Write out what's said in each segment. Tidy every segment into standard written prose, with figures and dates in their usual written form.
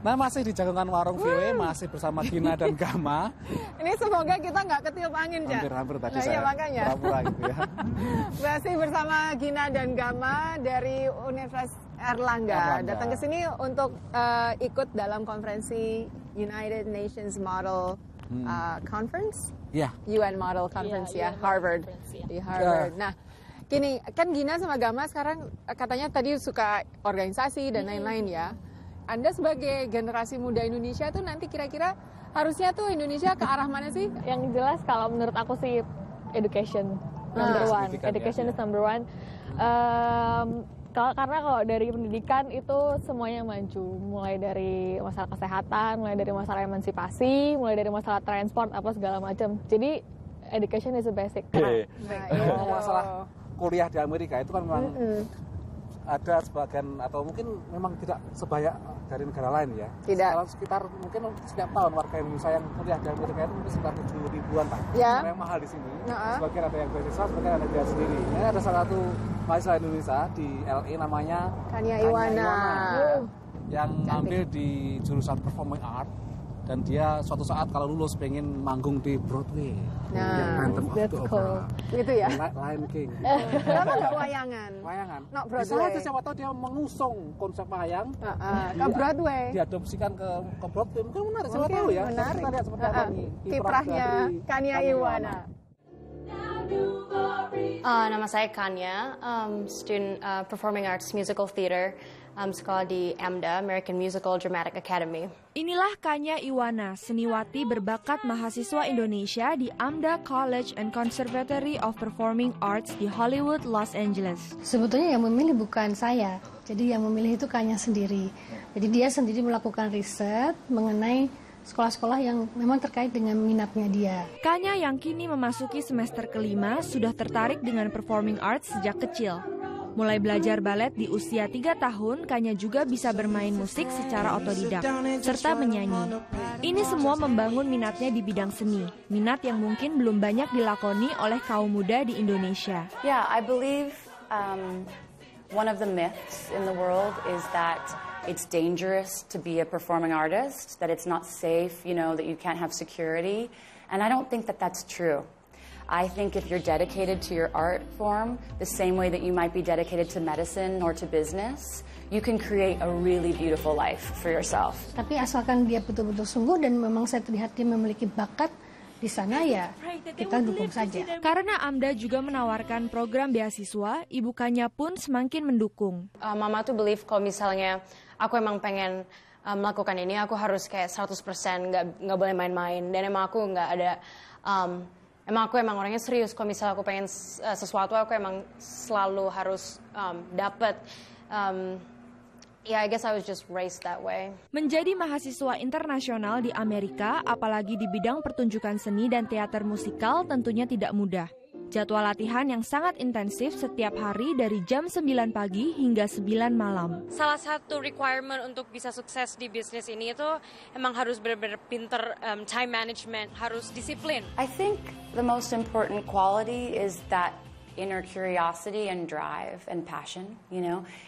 Nah, masih di Jagongan Warung VW, masih bersama Gina dan Gama. Ini semoga kita nggak ketiup angin, Cak. Hampir tadi nah, saya makanya. pura-pura gitu ya. Masih bersama Gina dan Gama dari Universitas Airlangga. Datang ke sini untuk ikut dalam konferensi United Nations Model Conference? Iya. UN Model Conference ya, Harvard. Di Harvard. Nah, gini, kan Gina sama Gama sekarang katanya tadi suka organisasi dan lain-lain ya. Anda sebagai generasi muda Indonesia tuh nanti kira-kira harusnya tuh Indonesia ke arah mana sih? Yang jelas kalau menurut aku sih education number one. Education is number one. Karena kalau dari pendidikan itu semuanya maju, mulai dari masalah kesehatan, mulai dari masalah emansipasi, mulai dari masalah transport apa segala macam. Jadi education is the basic. Nah, masalah kuliah di Amerika itu kan memang ada sebagian atau mungkin memang tidak sebanyak dari negara lain ya. Tidak. Sekitar mungkin setiap tahun warga Indonesia yang kuliah di Amerika itu mungkin sekitar 7.000-an lah. Ya. Yang mahal di sini. Sebagian ada yang beasiswa, sebagian ada biaya sendiri. Ini ada salah satu mahasiswa Indonesia di LA namanya Kanya Iwana. Yang ngambil di jurusan Performing Art. Dan dia suatu saat kalau lulus pengen manggung di Broadway. Nah, that's cool. Gitu ya? Lion King. Kenapa nggak wayangan? Wayangan. Not Broadway. Bisa siapa tahu dia mengusung konsep wayang ke Broadway. Diadopsikan ke Broadway. Mungkin menarik, siapa tahu ya. Menarik. Kita lihat seperti apa nih. Kiprahnya Kanya Iwana. Nama saya Kanya, student Performing Arts Musical Theater, sekolah di AMDA, American Musical Dramatic Academy. Inilah Kanya Iwana, seniwati berbakat mahasiswa Indonesia di AMDA College and Conservatory of Performing Arts di Hollywood, Los Angeles. Sebetulnya yang memilih bukan saya, jadi yang memilih itu Kanya sendiri. Jadi dia sendiri melakukan riset mengenai sekolah-sekolah yang memang terkait dengan minatnya dia. Kanya yang kini memasuki semester kelima sudah tertarik dengan performing arts sejak kecil. Mulai belajar balet di usia 3 tahun, Kanya juga bisa bermain musik secara otodidak, serta menyanyi. Ini semua membangun minatnya di bidang seni, minat yang mungkin belum banyak dilakoni oleh kaum muda di Indonesia. Yeah, I believe one of the myths in the world is that it's dangerous to be a performing artist, that it's not safe, that you can't have security. And I don't think that that's true. I think if you're dedicated to your art form, the same way that you might be dedicated to medicine or to business, you can create a really beautiful life for yourself. Tapi asalkan dia betul-betul sungguh dan memang saya terlihat dia memiliki bakat di sana, ya kita dukung saja. Karena AMDA juga menawarkan program beasiswa, Ibu Kanya pun semakin mendukung. Mama tuh believe kalau misalnya aku emang pengen melakukan ini, aku harus kayak 100%, nggak boleh main-main. Dan emang aku nggak ada, emang orangnya serius. Kalau misalnya aku pengen sesuatu, aku emang selalu harus dapet. Yeah, I guess I was just raised that way. Menjadi mahasiswa internasional di Amerika, apalagi di bidang pertunjukan seni dan teater musikal, tentunya tidak mudah. Jadwal latihan yang sangat intensif setiap hari dari jam 9 pagi hingga 9 malam. Salah satu requirement untuk bisa sukses di bisnis ini itu emang harus benar-benar pinter time management, harus disiplin. I think the most important quality is that inner curiosity and drive and passion,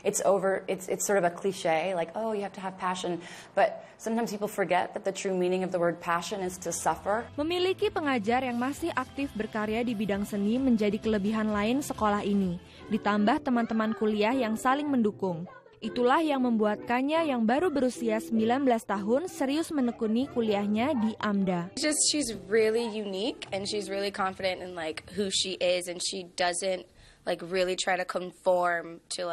It's sort of a cliche, like, oh, you have to have passion. But sometimes people forget that the true meaning of the word passion is to suffer. Memiliki pengajar yang masih aktif berkarya di bidang seni menjadi kelebihan lain sekolah ini. Ditambah teman-teman kuliah yang saling mendukung. Itulah yang membuat Kanya yang baru berusia 19 tahun serius menekuni kuliahnya di AMDA. She's really unique and she's really confident in who she is, and she doesn't really try to conform to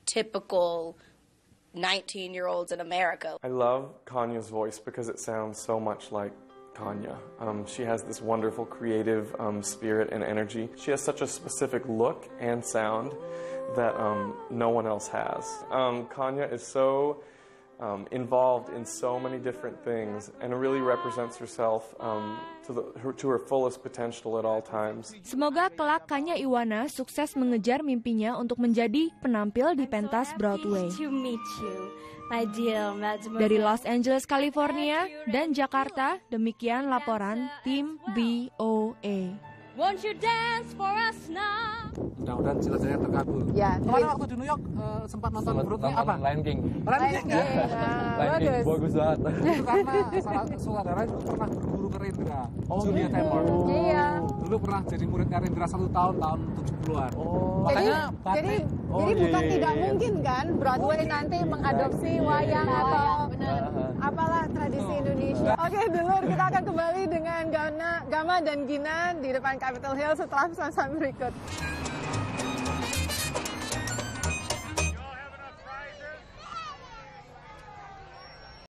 typical 19-year-olds in America. I love Kanya's voice because it sounds so much like Kanya. She has this wonderful creative spirit and energy. She has such a specific look and sound that no one else has. Kanya is so involved in so many different things and really represents herself to her fullest potential at all times. Semoga kelak Kanya Iwana sukses mengejar mimpinya untuk menjadi penampil di pentas Broadway. Dari Los Angeles, California dan Jakarta, demikian laporan tim VOA. Won't you dance for us now? Mudah-mudahan cita-citanya terkabul. Ya. Kemarin waktu di New York sempat nonton Broadway apa? Lion King. Lion King ya? Lion King bagus banget. Itu karena salah sutradara itu pernah berguru ke Rendra, Julia Taymor. Iya. Dulu pernah jadi muridnya Rendra 1 tahun 70-an. Makanya jadi bukan tidak mungkin kan Broadway nanti mengadopsi wayang atau apalah tradisi Indonesia. Oke, dulur, kita akan kembali dengan Gama dan Gina di depan Capitol Hill setelah pesan berikut.